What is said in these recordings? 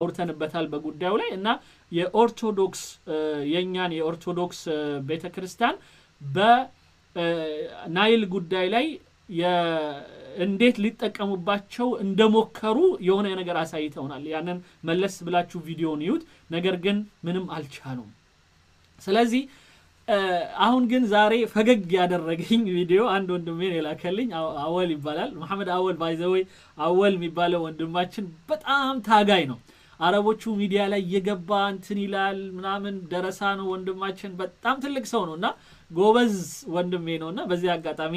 አውርተንበታል በጉዳዩ ላይ እና የኦርቶዶክስ የኛን የኦርቶዶክስ ቤተክርስቲያን በናይል ጉዳይ ላይ እንዴት ሊጠቀሙባቸው እንደሞከሩ የሆነ ነገር አሳይተውናል ያንን መለስ ብላችሁ ቪዲዮውን ይዩት ነገር ግን ምንም አልቻሉም ስለዚህ አሁን ግን ዛሬ ፈገግ ያደረገኝ ቪዲዮ አንድ ወንድሜ የላከልኝ አወል ይባላል መሐመድ አወል ባይዘወይ አወል የሚባለው ወንድማችን በጣም ታጋይ ነው አረቦቹ ሚዲያ ላይ እየገባ እንትን ይላል ምናምን ደረሳ ነው ወንድማችን በጣም ትልቅ ሰው ነውና ጎበዝ ወንድሜ ነውና በዚህ አጋጣሚ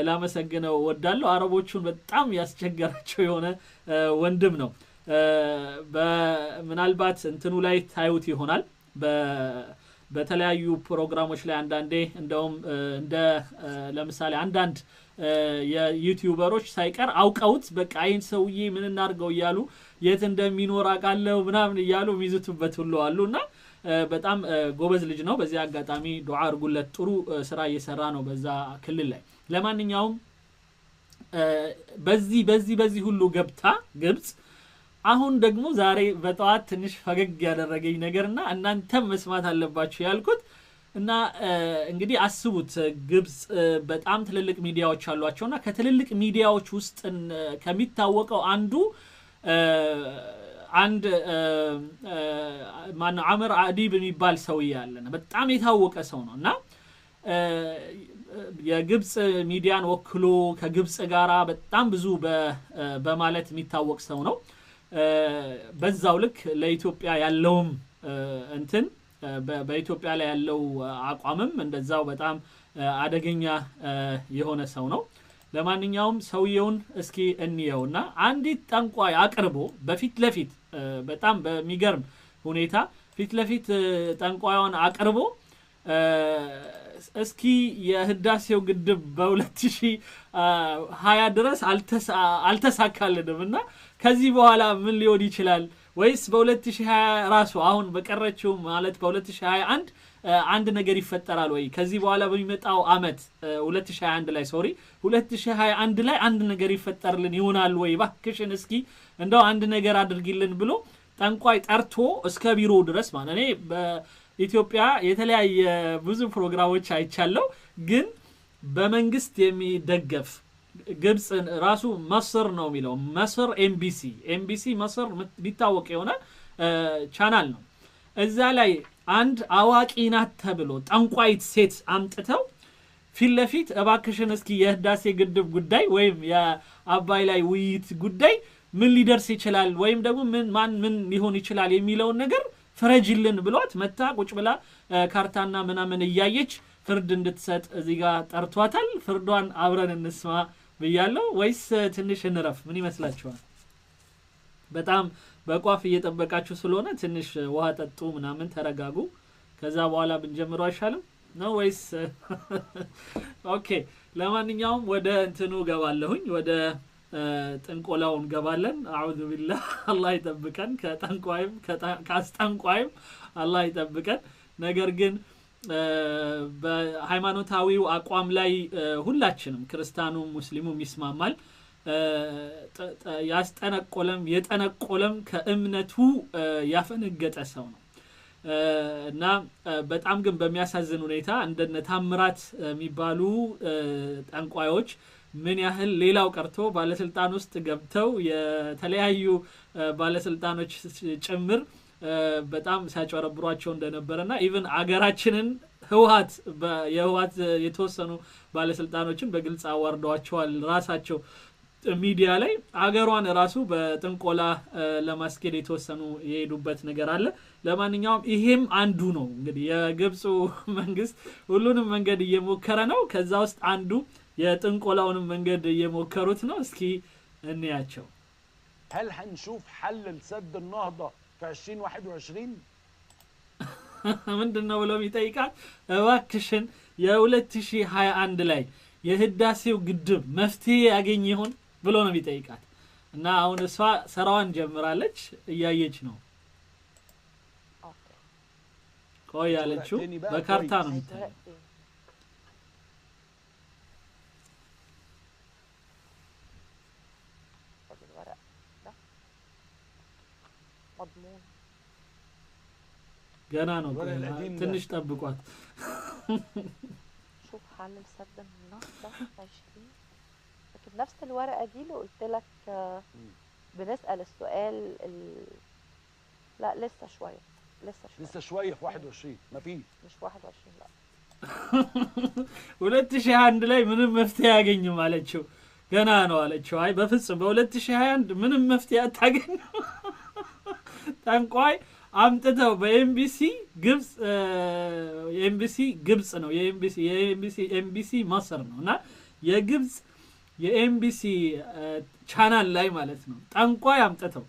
ላመሰግነው ወዳለው አረቦቹን በጣም ያስቸገራቸው የሆነ ወንድም ነው በምናልባት እንትኑ ላይ ታዩት ይሆናል በተለያዩ ፕሮግራሞች ላይ አንዳንዴ እንደውም እንደ ለምሳሌ አንዳንድ የዩቲዩበሮች ሳይቀር አውቀውት በቃ አይን ሰውዬ ምን እናርገው ይያሉ የት እንደሚኖር አቃለው ምናምን ይያሉ ሚዝቱበት ሁሉ አሉና በጣም ጎበዝ ልጅ ነው በዚህ አጋጣሚ ዱዓ አርጉለት ጥሩ ስራ እየሰራ ነው በዛ ክልል ላይ ለማንኛውም በዚህ ሁሉ ገብታ ግብጽ አሁን ደግሞ ዛሬ በጠዋት ትንሽ ፈገግ ያደረገኝ ነገርና እናንተም መስማት አለባችሁ ያልኩት እና እንግዲህ አስቡት ግብጽ በጣም ትልልቅ ሚዲያዎች አሏቸውና ከትልልቅ ሚዲያዎች ውስጥ ከሚታወቀው አንድ ማን አመር አዲብ የሚባል ሰው ያለና በጣም የታወቀ ሰው ነውና የግብጽ ሚዲያን ወክሎ ከግብጽ ጋራ በጣም ብዙ በማለት የሚታወቅ ሰው ነው በዛው ልክ ለኢትዮጵያ ያለውም እንትን በኢትዮጵያ ላይ ያለው አቋምም እንደዛው በጣም አደገኛ የሆነ ሰው ነው ለማንኛውም ሰውየውን እስኪ እንየውና አንዲት ጠንቋይ አቅርቦ በፊት ለፊት በጣም በሚገርም ሁኔታ ፊት ለፊት ጠንቋዩን አቅርቦ እስኪ የህዳሴው ግድብ በ2020 ድረስ አልተሳካልንምና ከዚህ በኋላ ምን ሊሆን ይችላል ወይስ በ2020 ራሱ አሁን በቀረችው ማለት በ2021 አንድ ነገር ይፈጠራል ወይ ከዚህ በኋላ በሚመጣው አመት 2021 ላይ 2021 ላይ አንድ ነገር ይፈጠርልን ይሆናል ወይ ባክሽን እስኪ እንደው አንድ ነገር አድርጊልን ብሎ ጠንቋይ ጠርቶ እስከ ቢሮ ድረስ ማለት እኔ በኢትዮጵያ የተለያየ ብዙ ፕሮግራሞች አይቻለው ግን በመንግስት የሚደገፍ ግብጽ ራሱ መስር ነው የሚለው መስር ኤምቢሲ መስር ሊታወቅ የሆነ ቻናል ነው እዛ ላይ አንድ አዋቂ ናት ተብሎ ጠንቋይት ሴት አምጥተው ፊት ለፊት እባክሽን እስኪ የህዳሴ ግድብ ጉዳይ ወይም የአባይ ላይ ውይይት ጉዳይ ምን ሊደርስ ይችላል ወይም ደግሞ ምን ሊሆን ይችላል የሚለው ነገር ፍረጅልን ብሏት መታ ቁጭ ብላ ካርታና ምናምን እያየች ፍርድ እንድትሰጥ እዚህ ጋር ጠርቷታል ፍርዷን አብረን እንስማ በያለው ወይስ ትንሽ እንረፍ ምን ይመስላችኋል በጣም በቋፍ እየተጠበቃችሁ ስለሆነ ትንሽ ውሃ ጠጡ ምናምን ተረጋጉ ከዛ በኋላ ብንጀምሩ አይሻልም ነው ወይስ ኦኬ ለማንኛውም ወደ እንትኑ ገባለሁኝ ወደ ጥንቆላውን ገባለን አዑዙ ቢላህ አላህ ይጠብቀን ከጠንቋይም ካስጠንቋይም አላህ ይጠብቀን ነገር ግን በሃይማኖታዊው አቋም ላይ ሁላችንም ክርስቲያኑም ሙስሊሙም ይስማማል ያስጠነቆለም የጠነቆለም ከእምነቱ ያፈነገጠ ሰው ነው እና በጣም ግን በሚያሳዝን ሁኔታ እንደነ ታምራት የሚባሉ ጠንቋዮች ምን ያህል ሌላው ቀርቶ ባለስልጣን ውስጥ ገብተው የተለያዩ ባለስልጣኖች ጭምር በጣም ሲያጨረብሯቸው እንደነበረና ኢቭን አገራችንን ህወሓት የተወሰኑ ባለስልጣኖችን በግልጽ አዋርደዋቸዋል ራሳቸው ሚዲያ ላይ አገሯን ራሱ በጥንቆላ ለማስኬድ የተወሰኑ የሄዱበት ነገር አለ ለማንኛውም ይሄም አንዱ ነው እንግዲህ የግብጽ መንግስት ሁሉንም መንገድ እየሞከረ ነው ከዛ ውስጥ አንዱ የጥንቆላውን መንገድ እየሞከሩት ነው እስኪ እንያቸው هل هنشوف حل لسد النهضه في 2021 ምንድነው ብለው ይጠይቃል እባክሽን የ2021 ላይ የህዳሴው ግድብ መፍትሄ ያገኝ ይሆን ብሎ ነው የሚጠይቃት እና አሁን እሷ ሰራዋን ጀምራለች እያየች ነው ቆይ ያለችው በካርታ ነው የምታየው مضمون. ገና ነው الورق القديم ده ትንሽ ጠብቋት شوف حل لسد النهضة 20. لكن نفس الورقة دي اللي قلت لك بنسأل السؤال لا لسه شوية لسه شويه في 21 مفيش مش 21 لا 2021 ላይ ምንም መፍትሄ ያገኝም አለችው ገና ነው አለችው አይ በፍጹም በ2021 ምንም መፍትሄ አታገኙ ጠንቋይ አምጥተው በኤምቢሲ ግብጽ ኤምቢሲ ግብጽ ነው የኤምቢሲ ማሰር ነውና የግብጽ የኤምቢሲ ቻናል ላይ ማለት ነው ጠንቋይ አምጥተው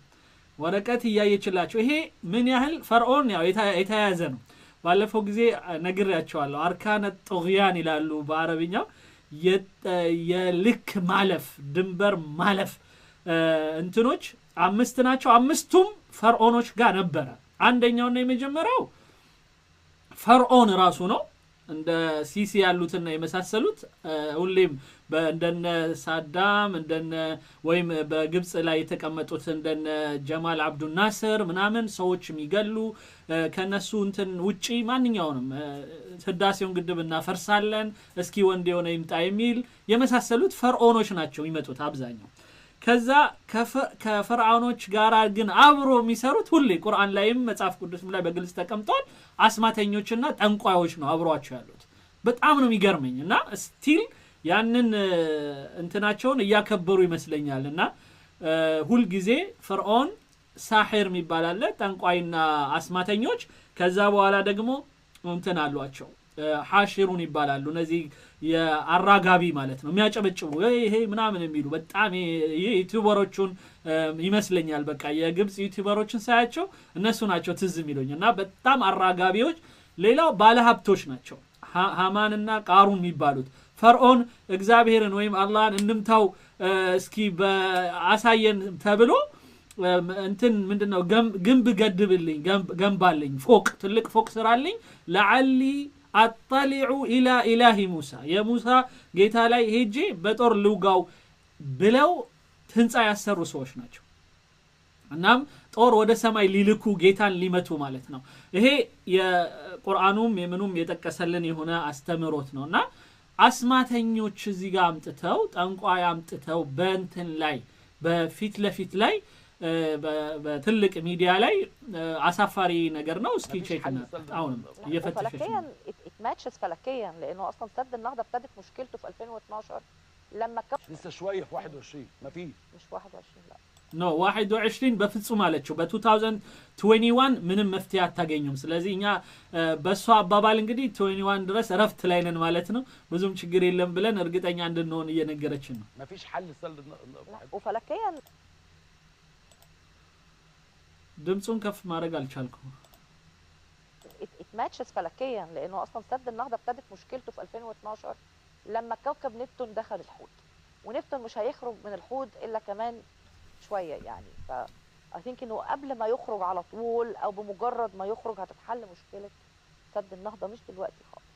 ወረቀት ያያችላችሁ ይሄ ምን ያህል ፈርዖን ያው የተያዘ ነው ባለፈው ጊዜ ነግሬያቸዋለሁ አርካነ ጦግያን ይላሉ በአረብኛው የልክ ማለፍ ድንበር ማለፍ እንትኖች አምስት ናቸው አምስቱም ፈርዖኖች ጋር ነበር አንደኛውና የመጀመሪያው ፈርዖን ራሱ ነው እንደ ሲሲ ያሉትና የመሳሰሉት ሁሌም እንደነ ሳዳም እንደነ ወይም በግብጽ ላይ የተቀመጡት እንደነ ጀማል አብዱል ናስር ምናምን ሰዎች የሚገሉ ከነሱ እንትን ውጪ ማንኛውንም ህዳሴውን ግድብ እናፈርሳለን እስኪ ወንድ የሆነ ይምጣ የሚል የመሳሰሉት ፈርዖኖች ናቸው የሚመጡት አብዛኛው ከዛ ከፈርዖኖች ጋር ግን አብሮ የሚሰሩት ሁሌ ቁርአን ላይም መጽሐፍ ቅዱስም ላይ በግልጽ ተቀምጧል አስማተኞችና ጠንቋዮች ነው አብሯቸው ያሉት በጣም ነው የሚገርመኝና ስቲል ያንን እንትናቸውን ያከበሩ ይመስለኛልና ሁሉ ጊዜ ፈርዖን ሳሂር የሚባላለ ጠንቋይና አስማተኞች ከዛ በኋላ ደግሞ እንትን አሏቸው ሐሽሩን ይባላሉ እነዚህ የአራጋቢ ማለት ነው የሚያጨበጭቡ ይሄ ምናምን የሚሉ በጣም ዩቲዩበሮቹን ይመስለኛል በቃ የግብጽ ዩቲዩበሮችን ሳያቸው እነሱ ናቸው ትዝ የሚሉኝና በጣም አራጋቢዎች ሌላው ባለሀብቶች ናቸው ሃማንና ቃሩን የሚባሉት ፈርዖን እግዚአብሔርን ወይም አላህን እንምታው እስኪ በአሳየን ተብሎ እንትን ምንድነው ግንብ ገድብልኝ ገንባልኝ ፎቅ ትልቅ ፎቅ ስራልኝ ለዓሊ አጥሊዑ ኢላ ኢላሂ ሙሳ የሙሳ ጌታ ላይ ሄጄ በጦር ልውጋው ብለው ህንጻ ያሰሩ ሰዎች ናቸው እናም ጦር ወደ ሰማይ ሊልኩ ጌታን ሊመቱ ማለት ነው ይሄ የቁርአኑም የምኑም የጠቀሰልን የሆነ አስተምሮት ነውና አስማተኞች እዚህ ጋር አምጥተው ጠንቋይ አምጥተው በእንትን ላይ በፊት ለፊት ላይ በትልቅ ሚዲያ ላይ አሳፋሪ ነገር ነው እስኪ ቼክ እናድርግ አሁንም እየፈተሸች اتماتشز فلكيا لانه اصلا سد النهضه ابتدت مشكلته في 2012 لما لسه شويه في 21 مفيش مش 21 لا ኖ 21 በፍጹም አለችው በ2021 ምንም መፍትሄ አታገኙም ስለዚህ እኛ በሷ አባባል እንግዲህ 21 ድረስ ረፍት ላይ ነን ማለት ነው ብዙም ችግር የለም ብለን እርግጠኛ እንድንሆን እየነገረችን ነው مفيش حل سد وفلكيا ድምጹን ከፍ ማድረግ አልቻልኩም اتماتشز فلكيا لانه اصلا سد النهضه ابتدت مشكلته في 2012 لما كوكب نبتون دخل الحوت ونبتون مش هيخرج من الحوت الا كمان شويه يعني ف I think انه قبل ما يخرج على طول او بمجرد ما يخرج هتتحل مشكله سد النهضه مش دلوقتي خالص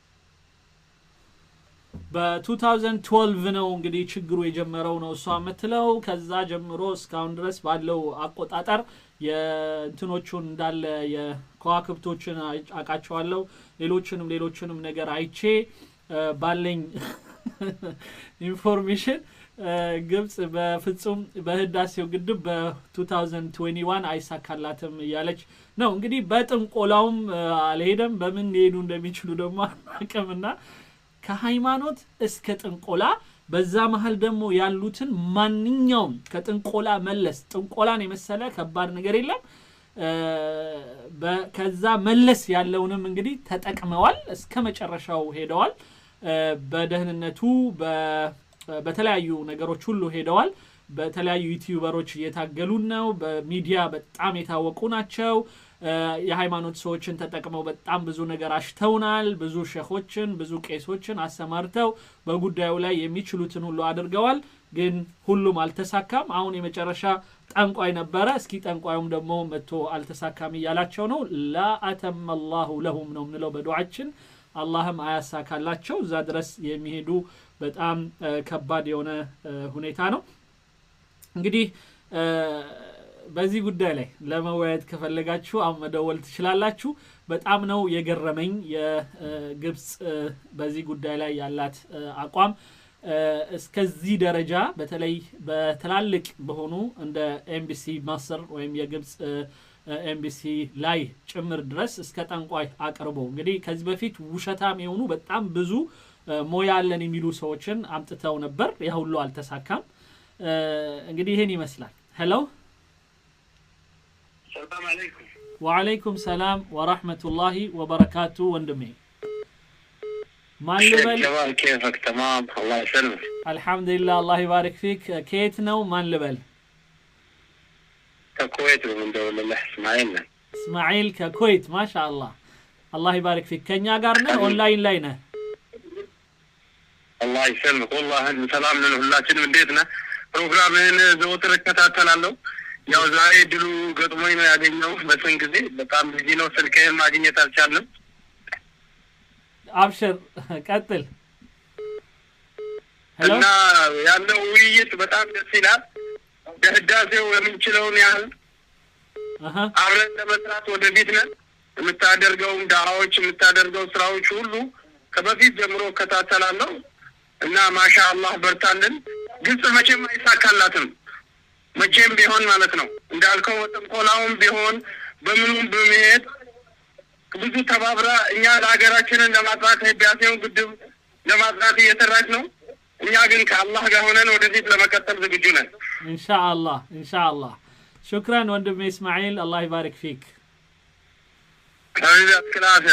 በ2012 ነው እንግዲህ ችግሩ የጀመረው ነው እሷ መትለው ከዛ ጀምሮ እስካሁን ድረስ ባለው አቆጣጠር የእንትኖቹን እንዳለ የከዋክብቶችን አቃቸዋለሁ ሌሎችንም ነገር አይቼ ባለኝ ኢንፎርሜሽን ግብጽ በፍጹም በህዳሴው ግድብ በ2021 አይሳካላትም ያለች ነው እንግዲህ በጥንቆላውም አልሄደም በምን ሊሄዱ እንደሚችሉ ደግሞ አናቀምና ከሃይማኖት እስከ ጥንቆላ በዛ መሃል ደግሞ ያሉትን ማንኛውም ከጥንቆላ መለስ ጥንቆላን የመሰለ ከባድ ነገር የለም ከዛ መለስ ያለውንም እንግዲህ ተጠቅመዋል እስከ መጨረሻው ሄደዋል በደህንነቱ በተለያዩ ነገሮች ሁሉ ሄደዋል በተለያዩ ዩቲዩበሮች እየታገሉ ነው በሚዲያ በጣም የታወቁ ናቸው የሃይማኖት ሰዎችን ተጠቅመው በጣም ብዙ ነገር አሽተውናል ብዙ ሸኾችን ብዙ ቄሶችን አሰማርተው በጉዳዩ ላይ የሚችሉትን ሁሉ አድርገዋል ግን ሁሉም አልተሳካም አሁን የመጨረሻ ጠንቋይ ነበረ እስኪ ጠንቋዩም ደግሞ መጥቶ አልተሳካም ይያላቸው ነው ላ አተም الله لهم ነው ምንለው በዱዓችን አላህም አያሳካላቸው እዛ ድረስ የሚሄዱ በጣም ከባድ የሆነ ሁኔታ ነው እንግዲህ በዚህ ጉዳይ ላይ ለመወያየት ከፈለጋችሁ አሁን መደወል ትችላላችሁ። በጣም ነው የገረመኝ የግብጽ በዚህ ጉዳይ ላይ ያላት አቋም እስከዚህ ደረጃ በተለይ በትላልቅ በሆኑ እንደ ኤምቢሲ ማሰር ወይም የግብጽ ኤምቢሲ ላይ ጭምር ድረስ እስከ ጠንቋይ አቅርቦ እንግዲህ ከዚህ በፊት ውሸታም የሆኑ በጣም ብዙ ሞያ አለን የሚሉ ሰዎችን አምጥተው ነበር። ያ ሁሉ አልተሳካም። እንግዲህ ይሄን ይመስላል። ሄሎ ሰላም አለይኩም። ወአለይኩም ሰላም ወራህመቱላሂ ወበረካቱ። ወንድሜ ማን ልበል? ጀማል كيفك تمام الله يسلمك አልহামዱሊላህ አላህ ይባርክ ፊክ። ከየት ነው ማን ልበል? ከኩዌት ነው እንደውልህ እስማኤል ነኝ። እስማኤል ከኩዌት ማሻአላህ አላህ ይባርክ ፊክ። ከኛ ጋር ነህ ኦንላይን ላይ ነህ? الله يسلمك والله انت سلام لنا ሁላችንም እንዴት ነህ? ፕሮግራምህን ዘወትር እከታተላለሁ። ያው ዛሬ ድሉ ገጥሞኝ ነው ያገኘው በስንት ጊዜ በጣም ቢዚ ነው ስልኬን ማግኘት አልቻልንም። አብሽር ቀጥል። ሄሎ እና ያለው ውይይት በጣም ደስ ይላል። በህዳሴው የምንችለውን ያህል አብረን ለመስራት ወደፊት ነን። የምታደርገው ዳዓዎች የምታደርገው ስራዎች ሁሉ ከበፊት ጀምሮ እከታተላለሁ እና ማሻአላህ በርታልን። ግብጽ መቼም አይሳካላትም መቼም ቢሆን ማለት ነው። እንዳልከው ጥንቆላውም ቢሆን በምኑም በመሄድ ብዙ ተባብራ እኛ ለሀገራችንን ለማጥራት ህዳሴውን ግድብ ለማጥራት እየሰራች ነው። እኛ ግን ከአላህ ጋር ሆነን ወደፊት ለመቀጠል ዝግጁ ነን ኢንሻአላህ ኢንሻአላህ። شكرا ወንድሜ እስማኤል አላህ ይባርክ ፊክ። ከዚህ አስከላፈ